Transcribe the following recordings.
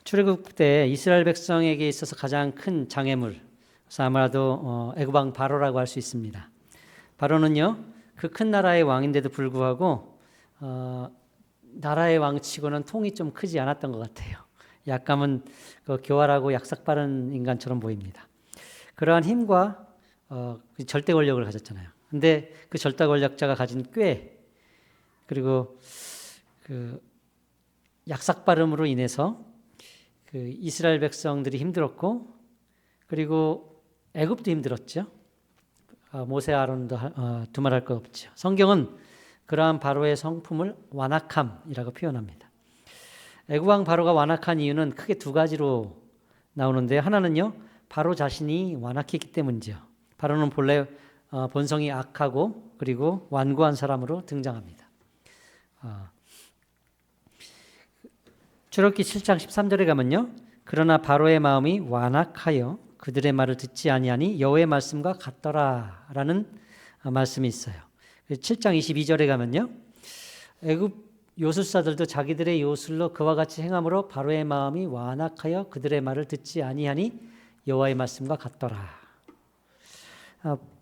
출애굽 때 이스라엘 백성에게 있어서 가장 큰 장애물, 그래서 아마도 애굽 왕 바로라고 할 수 있습니다. 바로는요, 그 큰 나라의 왕인데도 불구하고 나라의 왕치고는 통이 좀 크지 않았던 것 같아요. 약간은 교활하고 약삭 빠른 인간처럼 보입니다. 그러한 힘과 절대 권력을 가졌잖아요. 근데 그 절대 권력자가 가진 꾀, 그리고 그 약삭 빠름으로 인해서 그 이스라엘 백성들이 힘들었고, 그리고 애굽도 힘들었죠. 모세 아론도 두말할 것 없죠. 성경은 그러한 바로의 성품을 완악함이라고 표현합니다. 애굽 왕 바로가 완악한 이유는 크게 두 가지로 나오는데, 하나는요, 바로 자신이 완악했기 때문이죠. 바로는 본래 본성이 악하고 그리고 완고한 사람으로 등장합니다. 출애굽기 7장 13절에 가면요, 그러나 바로의 마음이 완악하여 그들의 말을 듣지 아니하니 여호와의 말씀과 같더라라는 말씀이 있어요. 7장 22절에 가면요, 애굽 요술사들도 자기들의 요술로 그와 같이 행함으로 바로의 마음이 완악하여 그들의 말을 듣지 아니하니 여호와의 말씀과 같더라.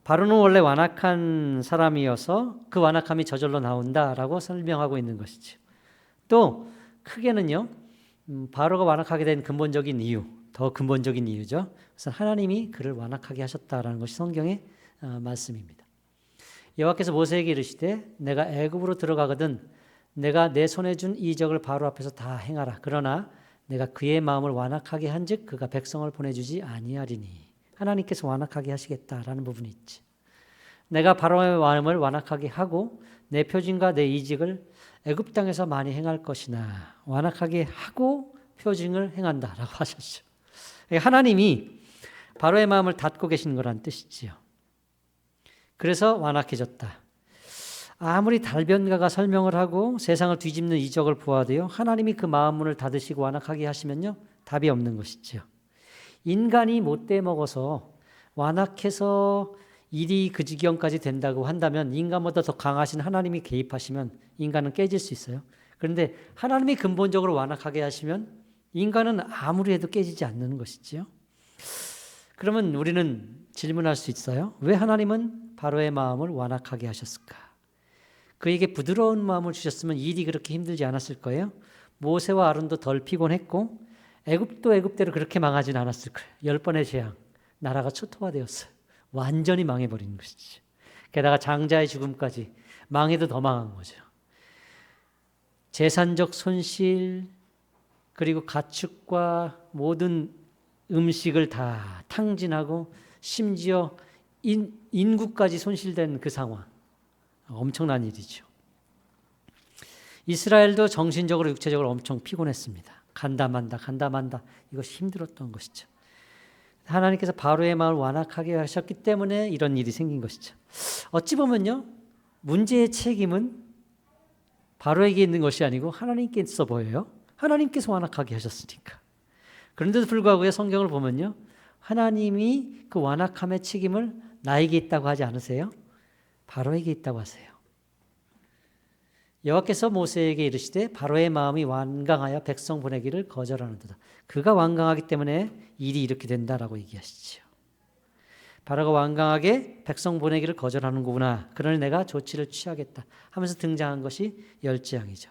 바로는 원래 완악한 사람이어서 그 완악함이 저절로 나온다라고 설명하고 있는 것이죠. 또 크게는요, 바로가 완악하게 된 근본적인 이유, 더 근본적인 이유죠. 그래서 하나님이 그를 완악하게 하셨다라는 것이 성경의 말씀입니다. 여호와께서 모세에게 이르시되 내가 애굽으로 들어가거든 내가 내 손에 준 이적을 바로 앞에서 다 행하라. 그러나 내가 그의 마음을 완악하게 한즉 그가 백성을 보내주지 아니하리니. 하나님께서 완악하게 하시겠다라는 부분이 있지. 내가 바로의 마음을 완악하게 하고 내 표징과 내 이직을 애굽 땅에서 많이 행할 것이나 완악하게 하고 표징을 행한다라고 하셨죠. 하나님이 바로의 마음을 닫고 계신 거란 뜻이지요. 그래서 완악해졌다. 아무리 달변가가 설명을 하고 세상을 뒤집는 이적을 보아도요, 하나님이 그 마음 문을 닫으시고 완악하게 하시면요, 답이 없는 것이죠. 인간이 못돼 먹어서 완악해서 일이 그 지경까지 된다고 한다면 인간보다 더 강하신 하나님이 개입하시면 인간은 깨질 수 있어요. 그런데 하나님이 근본적으로 완악하게 하시면 인간은 아무리 해도 깨지지 않는 것이지요. 그러면 우리는 질문할 수 있어요. 왜 하나님은 바로의 마음을 완악하게 하셨을까? 그에게 부드러운 마음을 주셨으면 일이 그렇게 힘들지 않았을 거예요. 모세와 아론도 덜 피곤했고 애굽도 애굽대로 그렇게 망하진 않았을 거예요. 10번의 재앙, 나라가 초토화되었어요. 완전히 망해버린 것이지. 게다가 장자의 죽음까지, 망해도 더 망한 거죠. 재산적 손실, 그리고 가축과 모든 음식을 다 탕진하고 심지어 인구까지 손실된 그 상황, 엄청난 일이죠. 이스라엘도 정신적으로 육체적으로 엄청 피곤했습니다. 간담한다 이것이 힘들었던 것이죠. 하나님께서 바로의 마음을 완악하게 하셨기 때문에 이런 일이 생긴 것이죠. 어찌 보면요, 문제의 책임은 바로에게 있는 것이 아니고 하나님께 있어 보여요. 하나님께서 완악하게 하셨으니까. 그런데도 불구하고 성경을 보면요, 하나님이 그 완악함의 책임을 나에게 있다고 하지 않으세요? 바로에게 있다고 하세요. 여호와께서 모세에게 이르시되 바로의 마음이 완강하여 백성 보내기를 거절하는도다. 그가 완강하기 때문에 일이 이렇게 된다라고 얘기하시죠. 바로가 완강하게 백성 보내기를 거절하는 거구나. 그러니 내가 조치를 취하겠다 하면서 등장한 것이 열지양이죠.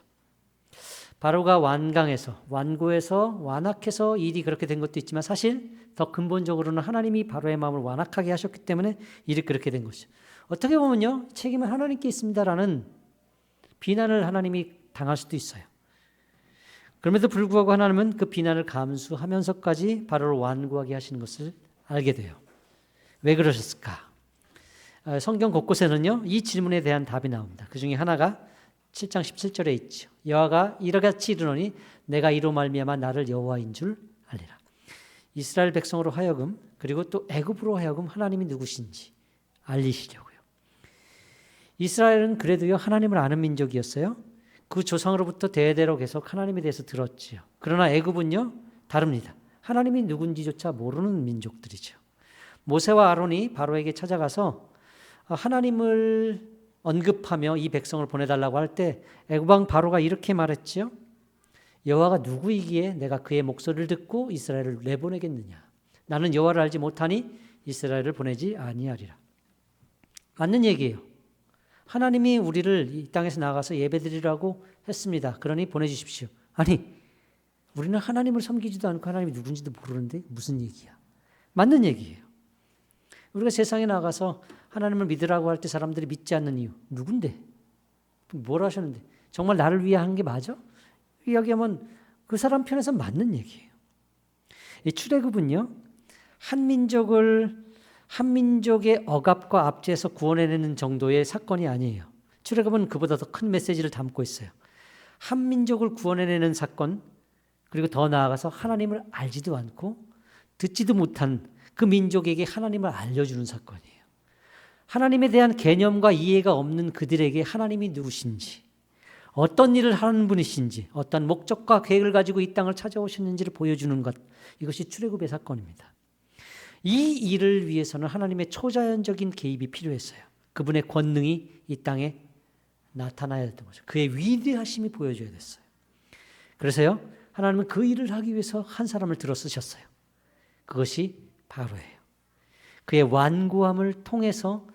바로가 완강해서, 완고해서, 완악해서 일이 그렇게 된 것도 있지만 사실 더 근본적으로는 하나님이 바로의 마음을 완악하게 하셨기 때문에 일이 그렇게 된 것이죠. 어떻게 보면요, 책임은 하나님께 있습니다라는 비난을 하나님이 당할 수도 있어요. 그럼에도 불구하고 하나님은 그 비난을 감수하면서까지 바로를 완고하게 하시는 것을 알게 돼요. 왜 그러셨을까? 성경 곳곳에는요, 이 질문에 대한 답이 나옵니다. 그 중에 하나가 7장 17절에 있죠. 여호와가 이러같이 이르노니 내가 이로 말미암아 나를 여호와인 줄 알리라. 이스라엘 백성으로 하여금, 그리고 또 애굽으로 하여금 하나님이 누구신지 알리시려고요. 이스라엘은 그래도요, 하나님을 아는 민족이었어요. 그 조상으로부터 대대로 계속 하나님에 대해서 들었지요. 그러나 애굽은요, 다릅니다. 하나님이 누군지조차 모르는 민족들이죠. 모세와 아론이 바로에게 찾아가서 하나님을 언급하며 이 백성을 보내달라고 할 때 애굽 왕 바로가 이렇게 말했지요. 여호와가 누구이기에 내가 그의 목소리를 듣고 이스라엘을 내보내겠느냐. 나는 여호와를 알지 못하니 이스라엘을 보내지 아니하리라. 맞는 얘기예요. 하나님이 우리를 이 땅에서 나가서 예배드리라고 했습니다. 그러니 보내주십시오. 아니, 우리는 하나님을 섬기지도 않고 하나님이 누군지도 모르는데 무슨 얘기야. 맞는 얘기예요. 우리가 세상에 나가서 하나님을 믿으라고 할 때 사람들이 믿지 않는 이유 누군데? 뭘 하셨는데? 정말 나를 위해 한 게 맞아? 이야기하면 그 사람 편에서 맞는 얘기예요. 이 출애굽은요, 한 민족의 억압과 압제에서 구원해내는 정도의 사건이 아니에요. 출애굽은 그보다 더 큰 메시지를 담고 있어요. 한 민족을 구원해내는 사건, 그리고 더 나아가서 하나님을 알지도 않고 듣지도 못한 그 민족에게 하나님을 알려주는 사건이에요. 하나님에 대한 개념과 이해가 없는 그들에게 하나님이 누구신지, 어떤 일을 하는 분이신지, 어떤 목적과 계획을 가지고 이 땅을 찾아오셨는지를 보여주는 것, 이것이 출애굽의 사건입니다. 이 일을 위해서는 하나님의 초자연적인 개입이 필요했어요. 그분의 권능이 이 땅에 나타나야 했던 거죠. 그의 위대하심이 보여줘야 됐어요. 그래서요, 하나님은 그 일을 하기 위해서 한 사람을 들어 쓰셨어요. 그것이 바로예요. 그의 완고함을 통해서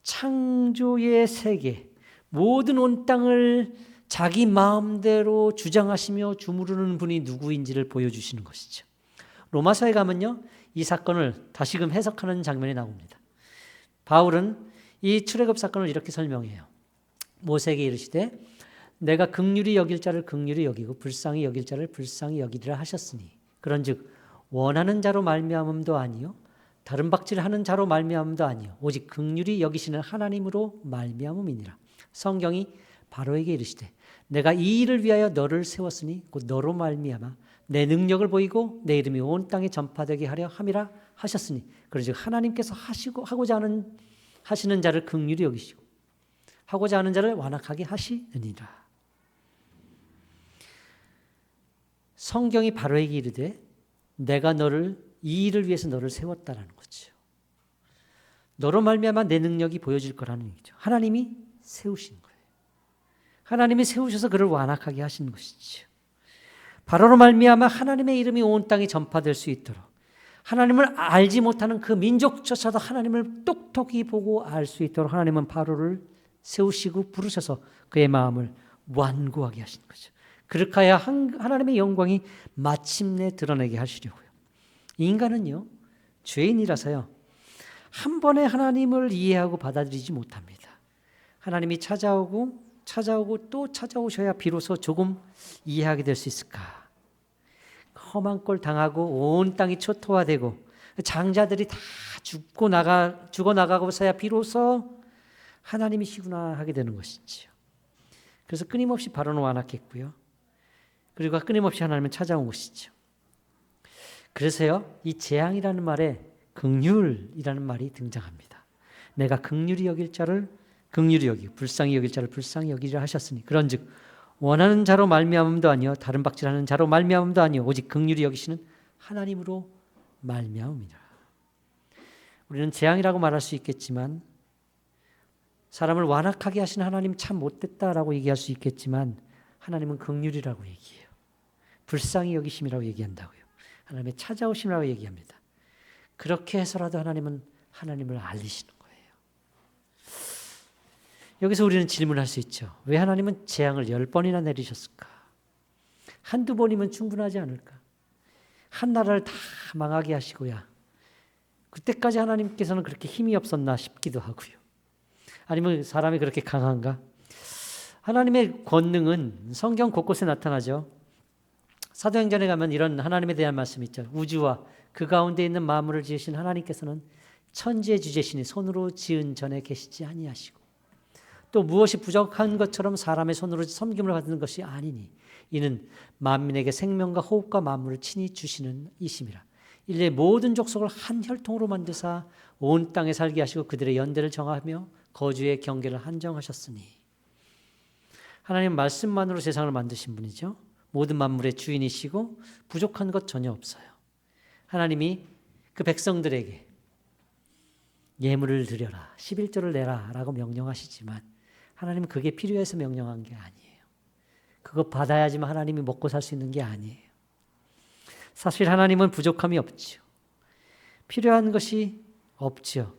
창조의 세계, 모든 온 땅을 자기 마음대로 주장하시며 주무르는 분이 누구인지를 보여주시는 것이죠. 로마서에 가면요, 이 사건을 다시금 해석하는 장면이 나옵니다. 바울은 이 출애굽 사건을 이렇게 설명해요. 모세에게 이르시되 내가 긍휼히 여길 자를 긍휼히 여기고 불쌍히 여길 자를 불쌍히 여기리라 하셨으니 그런즉 원하는 자로 말미암음도 아니요 다른 박질하는 자로 말미암음도 아니요 오직 긍휼히 여기시는 하나님으로 말미암음이니라. 성경이 바로에게 이르시되 내가 이 일을 위하여 너를 세웠으니 곧 너로 말미암아 내 능력을 보이고 내 이름이 온 땅에 전파되게 하려 함이라 하셨으니 그러즉 하나님께서 하고자 하시는 자를 긍휼히 여기시고 하고자 하는 자를 완악하게 하시느니라. 성경이 바로에게 이르되 내가 이 일을 위해서 너를 세웠다라는 거죠. 너로 말미암아 내 능력이 보여질 거라는 얘기죠. 하나님이 세우신 거예요. 하나님이 세우셔서 그를 완악하게 하신 것이죠. 바로로 말미암아 하나님의 이름이 온 땅에 전파될 수 있도록 하나님을 알지 못하는 그 민족조차도 하나님을 똑똑히 보고 알 수 있도록 하나님은 바로를 세우시고 부르셔서 그의 마음을 완고하게 하신 거죠. 그렇게 하여 하나님의 영광이 마침내 드러내게 하시려고요. 인간은요, 죄인이라서요, 한 번에 하나님을 이해하고 받아들이지 못합니다. 하나님이 찾아오고 또 찾아오셔야 비로소 조금 이해하게 될 수 있을까. 험한 꼴 당하고 온 땅이 초토화되고 장자들이 다 죽어나가고서야 비로소 하나님이시구나 하게 되는 것이지요. 그래서 끊임없이 바로는 완악했고요. 그리고 끊임없이 하나님은 찾아온 것이죠. 그래서요, 이 재앙이라는 말에 긍휼이라는 말이 등장합니다. 내가 긍휼히 여길 자를 긍휼히 여기고 불쌍히 여길 자를 불쌍히 여기리라 하셨으니 그런즉 원하는 자로 말미암음도 아니요 다른 박질하는 자로 말미암음도 아니요 오직 긍휼히 여기시는 하나님으로 말미암음이라. 우리는 재앙이라고 말할 수 있겠지만 사람을 완악하게 하신 하나님 참 못됐다라고 얘기할 수 있겠지만 하나님은 긍휼이라고 얘기해요. 불쌍히 여기심이라고 얘기한다고요. 하나님의 찾아오심이라고 얘기합니다. 그렇게 해서라도 하나님은 하나님을 알리시는 거예요. 여기서 우리는 질문할 수 있죠. 왜 하나님은 재앙을 10번이나 내리셨을까? 한두 번이면 충분하지 않을까? 한 나라를 다 망하게 하시고야 그때까지 하나님께서는 그렇게 힘이 없었나 싶기도 하고요. 아니면 사람이 그렇게 강한가? 하나님의 권능은 성경 곳곳에 나타나죠. 사도행전에 가면 이런 하나님에 대한 말씀이 있죠. 우주와 그 가운데 있는 만물을 지으신 하나님께서는 천지의 주제시니 손으로 지은 전에 계시지 아니하시고 또 무엇이 부족한 것처럼 사람의 손으로 섬김을 받는 것이 아니니 이는 만민에게 생명과 호흡과 만물을 친히 주시는 이심이라. 일레 모든 족속을 한 혈통으로 만드사 온 땅에 살게 하시고 그들의 연대를 정하며 거주의 경계를 한정하셨으니. 하나님 말씀만으로 세상을 만드신 분이죠. 모든 만물의 주인이시고 부족한 것 전혀 없어요. 하나님이 그 백성들에게 예물을 드려라, 11조를 내라 라고 명령하시지만 하나님은 그게 필요해서 명령한 게 아니에요. 그거 받아야지만 하나님이 먹고 살 수 있는 게 아니에요. 사실 하나님은 부족함이 없죠. 필요한 것이 없죠.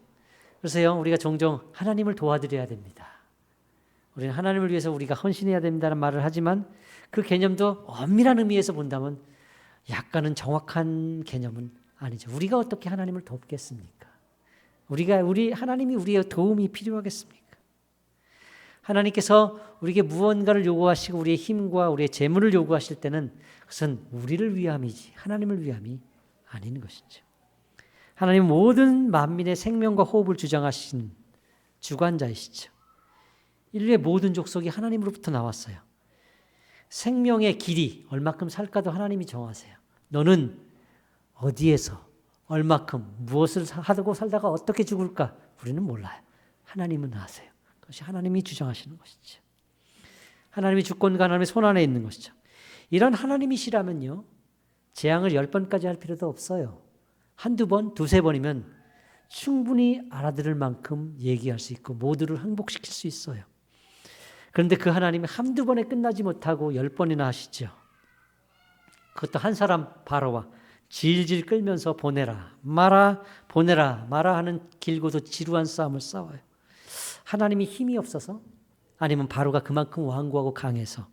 그래서요, 우리가 종종 하나님을 도와드려야 됩니다. 우리는 하나님을 위해서 우리가 헌신해야 된다는 말을 하지만 그 개념도 엄밀한 의미에서 본다면 약간은 정확한 개념은 아니죠. 우리가 어떻게 하나님을 돕겠습니까? 하나님이 우리의 도움이 필요하겠습니까? 하나님께서 우리에게 무언가를 요구하시고 우리의 힘과 우리의 재물을 요구하실 때는 그것은 우리를 위함이지 하나님을 위함이 아닌 것이죠. 하나님은 모든 만민의 생명과 호흡을 주장하신 주관자이시죠. 인류의 모든 족속이 하나님으로부터 나왔어요. 생명의 길이 얼마큼 살까도 하나님이 정하세요. 너는 어디에서 얼마큼 무엇을 하고 살다가 어떻게 죽을까? 우리는 몰라요. 하나님은 아세요. 그것이 하나님이 주장하시는 것이죠. 하나님이 주권과 하나님의 손안에 있는 것이죠. 이런 하나님이시라면요, 재앙을 10번까지 할 필요도 없어요. 한두 번, 두세 번이면 충분히 알아들을 만큼 얘기할 수 있고 모두를 행복시킬 수 있어요. 그런데 그 하나님이 한두 번에 끝나지 못하고 10번이나 하시죠. 그것도 한 사람 바로와 질질 끌면서 보내라 마라 보내라 마라 하는 길고도 지루한 싸움을 싸워요. 하나님이 힘이 없어서? 아니면 바로가 그만큼 완고하고 강해서?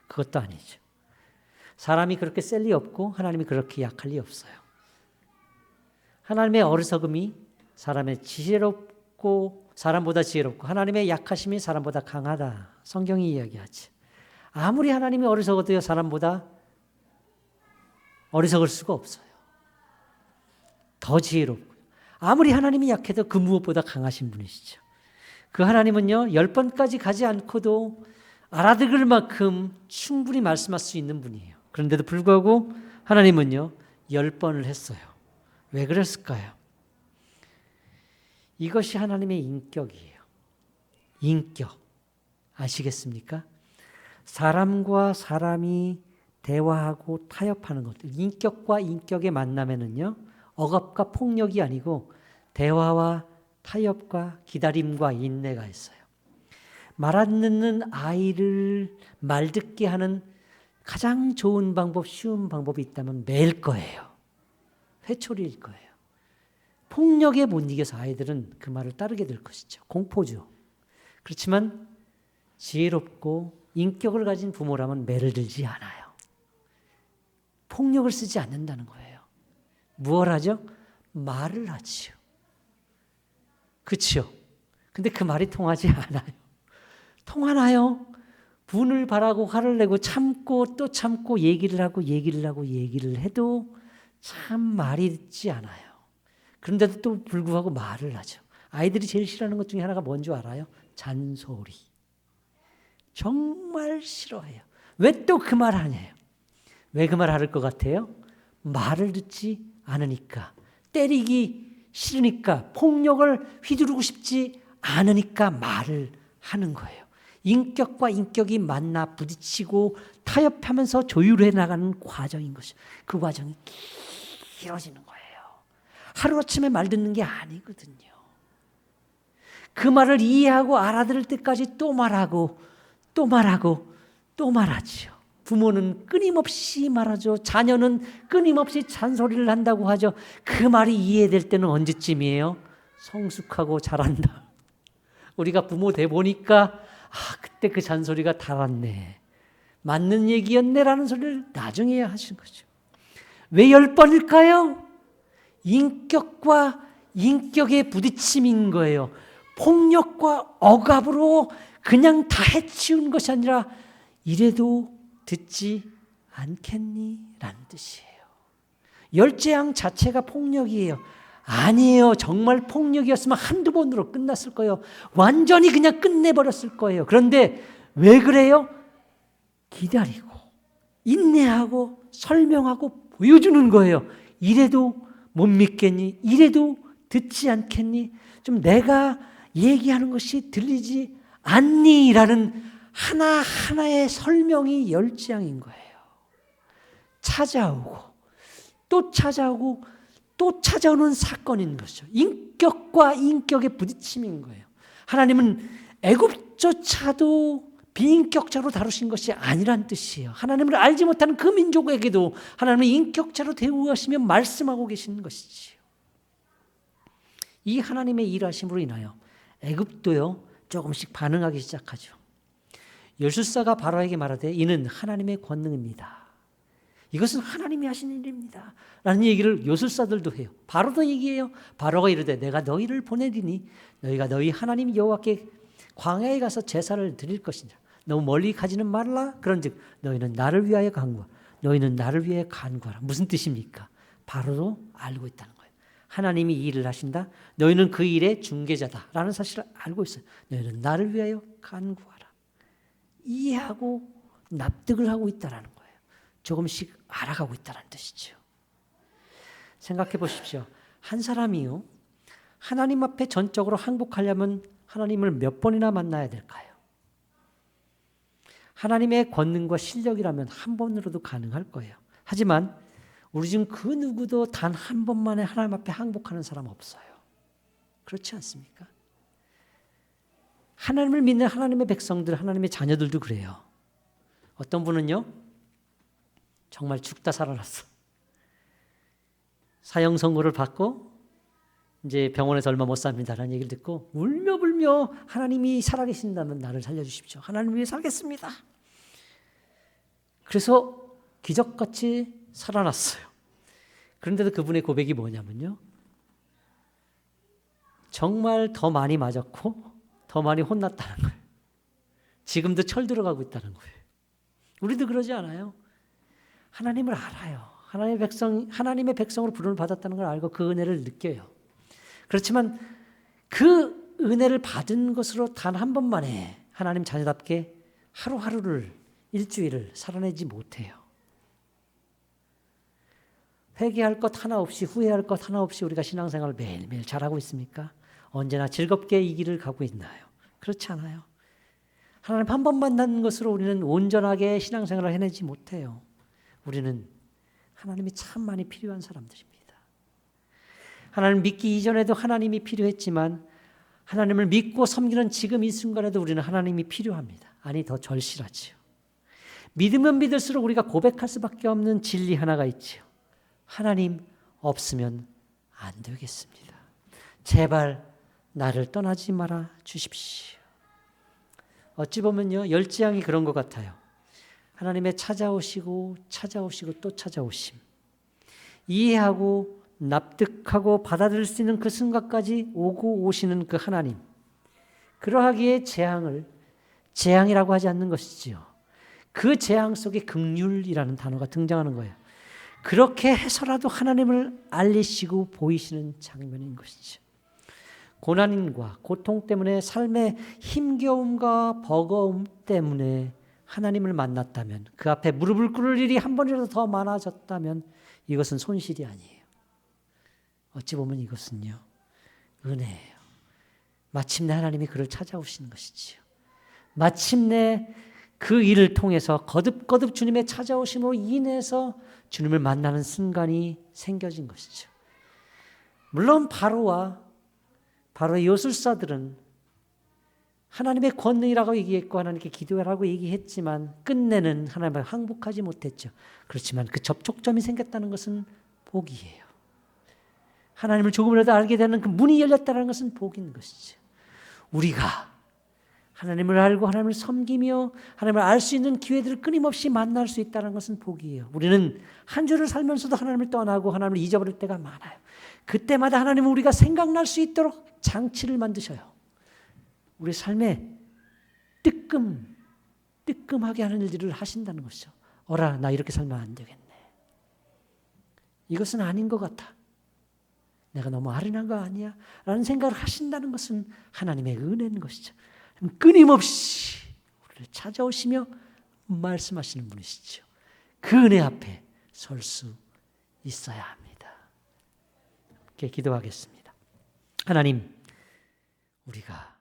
그것도 아니죠. 사람이 그렇게 셀 리 없고 하나님이 그렇게 약할 리 없어요. 하나님의 어리석음이 사람의 지혜롭고 사람보다 지혜롭고 하나님의 약하심이 사람보다 강하다. 성경이 이야기하지. 아무리 하나님이 어리석어도요, 사람보다 어리석을 수가 없어요. 더 지혜롭고요. 아무리 하나님이 약해도 그 무엇보다 강하신 분이시죠. 그 하나님은요, 10번까지 가지 않고도 알아들을 만큼 충분히 말씀할 수 있는 분이에요. 그런데도 불구하고 하나님은요, 10번을 했어요. 왜 그랬을까요? 이것이 하나님의 인격이에요. 인격. 아시겠습니까? 사람과 사람이 대화하고 타협하는 것. 인격과 인격의 만남에는요, 억압과 폭력이 아니고 대화와 타협과 기다림과 인내가 있어요. 말 안 듣는 아이를 말 듣게 하는 가장 좋은 방법, 쉬운 방법이 있다면 매일 거예요. 회초리일 거예요. 폭력에 못 이겨서 아이들은 그 말을 따르게 될 것이죠. 공포죠. 그렇지만 지혜롭고 인격을 가진 부모라면 매를 들지 않아요. 폭력을 쓰지 않는다는 거예요. 무엇을 하죠? 말을 하지요. 그렇죠? 근데 그 말이 통하지 않아요. 통하나요? 분을 바라고 화를 내고 참고 또 참고 얘기를 하고 얘기를 해도 참 말이 듣지 않아요. 그런데도 또 불구하고 말을 하죠. 아이들이 제일 싫어하는 것 중에 하나가 뭔지 알아요? 잔소리. 정말 싫어해요. 왜 또 그 말 하냐요? 왜 그 말 할 것 같아요? 말을 듣지 않으니까, 때리기 싫으니까, 폭력을 휘두르고 싶지 않으니까 말을 하는 거예요. 인격과 인격이 만나 부딪히고 타협하면서 조율해 나가는 과정인 것이죠. 그 과정이 길어지는 거예요. 하루아침에 말 듣는 게 아니거든요. 그 말을 이해하고 알아들을 때까지 또 말하고 또 말하고 또 말하죠. 부모는 끊임없이 말하죠. 자녀는 끊임없이 잔소리를 한다고 하죠. 그 말이 이해될 때는 언제쯤이에요? 성숙하고 자란다. 우리가 부모 돼 보니까 그때 그 잔소리가 달았네. 맞는 얘기였네라는 소리를 나중에 하신 거죠. 왜 10번일까요? 인격과 인격의 부딪힘인 거예요. 폭력과 억압으로 그냥 다 해치운 것이 아니라 이래도 듣지 않겠니? 라는 뜻이에요. 열재앙 자체가 폭력이에요. 아니에요. 정말 폭력이었으면 한두 번으로 끝났을 거예요. 완전히 그냥 끝내버렸을 거예요. 그런데 왜 그래요? 기다리고 인내하고 설명하고 보여주는 거예요. 이래도 못 믿겠니? 이래도 듣지 않겠니? 좀 내가 얘기하는 것이 들리지 않니? 라는 하나하나의 설명이 열재앙인 거예요. 찾아오고 또 찾아오고 또 찾아오는 사건인 것이죠. 인격과 인격의 부딪힘인 거예요. 하나님은 애굽조차도 비인격자로 다루신 것이 아니란 뜻이에요. 하나님을 알지 못하는 그 민족에게도 하나님은 인격자로 대우하시며 말씀하고 계시는 것이지요. 이 하나님의 일하심으로 인하여 애굽도요 조금씩 반응하기 시작하죠. 요술사가 바로에게 말하되 이는 하나님의 권능입니다. 이것은 하나님이 하신 일입니다. 라는 얘기를 요술사들도 해요. 바로도 얘기해요. 바로가 이르되 내가 너희를 보내리니 너희가 너희 하나님 여호와께 광야에 가서 제사를 드릴 것이냐. 너무 멀리 가지는 말라. 그런즉 너희는 나를 위하여 간구하. 너희는 나를 위하여 간구하라. 무슨 뜻입니까? 바로도 알고 있다는 거예요. 하나님이 이 일을 하신다. 너희는 그 일의 중개자다라는 사실을 알고 있어요. 너희는 나를 위하여 간구하라. 이해하고 납득을 하고 있다는 거예요. 조금씩 알아가고 있다는 뜻이죠. 생각해 보십시오. 한 사람이요, 하나님 앞에 전적으로 항복하려면 하나님을 몇 번이나 만나야 될까요? 하나님의 권능과 실력이라면 한 번으로도 가능할 거예요. 하지만 우리 중 그 누구도 단 한 번만에 하나님 앞에 항복하는 사람 없어요. 그렇지 않습니까? 하나님을 믿는 하나님의 백성들, 하나님의 자녀들도 그래요. 어떤 분은요, 정말 죽다 살아났어. 사형 선고를 받고 이제 병원에서 얼마 못 삽니다라는 얘기를 듣고 울며 불며 하나님이 살아계신다면 나를 살려주십시오. 하나님 위해 살겠습니다. 그래서 기적같이 살아났어요. 그런데도 그분의 고백이 뭐냐면요, 정말 더 많이 맞았고 더 많이 혼났다는 거예요. 지금도 철 들어가고 있다는 거예요. 우리도 그러지 않아요? 하나님을 알아요. 하나님의 백성으로 부름을 받았다는 걸 알고 그 은혜를 느껴요. 그렇지만 그 은혜를 받은 것으로 단 한 번만에 하나님 자녀답게 하루하루를, 일주일을 살아내지 못해요. 회개할 것 하나 없이, 후회할 것 하나 없이 우리가 신앙생활을 매일매일 잘하고 있습니까? 언제나 즐겁게 이 길을 가고 있나요? 그렇지 않아요. 하나님 한 번 만난 것으로 우리는 온전하게 신앙생활을 해내지 못해요. 우리는 하나님이 참 많이 필요한 사람들입니다. 하나님을 믿기 이전에도 하나님이 필요했지만 하나님을 믿고 섬기는 지금 이 순간에도 우리는 하나님이 필요합니다. 아니, 더 절실하지요. 믿으면 믿을수록 우리가 고백할 수밖에 없는 진리 하나가 있지요. 하나님 없으면 안 되겠습니다. 제발 나를 떠나지 말아 주십시오. 어찌 보면요, 열지양이 그런 것 같아요. 하나님의 찾아오시고 또 찾아오심. 이해하고 납득하고 받아들일 수 있는 그 순간까지 오고 오시는 그 하나님. 그러하기에 재앙이라고 하지 않는 것이지요. 그 재앙 속에 긍휼이라는 단어가 등장하는 거예요. 그렇게 해서라도 하나님을 알리시고 보이시는 장면인 것이죠. 고난과 고통 때문에 삶의 힘겨움과 버거움 때문에 하나님을 만났다면, 그 앞에 무릎을 꿇을 일이 한 번이라도 더 많아졌다면 이것은 손실이 아니에요. 어찌 보면 이것은요, 은혜예요. 마침내 하나님이 그를 찾아오시는 것이지요. 마침내 그 일을 통해서 거듭거듭 주님의 찾아오심으로 인해서 주님을 만나는 순간이 생겨진 것이죠. 물론 바로의 요술사들은 하나님의 권능이라고 얘기했고 하나님께 기도하라고 얘기했지만 끝내는 하나님을 항복하지 못했죠. 그렇지만 그 접촉점이 생겼다는 것은 복이에요. 하나님을 조금이라도 알게 되는 그 문이 열렸다는 것은 복인 것이죠. 우리가 하나님을 알고 하나님을 섬기며 하나님을 알 수 있는 기회들을 끊임없이 만날 수 있다는 것은 복이에요. 우리는 한 주를 살면서도 하나님을 떠나고 하나님을 잊어버릴 때가 많아요. 그때마다 하나님은 우리가 생각날 수 있도록 장치를 만드셔요. 우리 삶에 뜨끔하게 하는 일들을 하신다는 것이죠. 어라, 나 이렇게 살면 안 되겠네. 이것은 아닌 것 같아. 내가 너무 아련한 거 아니야? 라는 생각을 하신다는 것은 하나님의 은혜인 것이죠. 끊임없이 우리를 찾아오시며 말씀하시는 분이시죠. 그 은혜 앞에 설 수 있어야 합니다. 이렇게 기도하겠습니다. 하나님, 우리가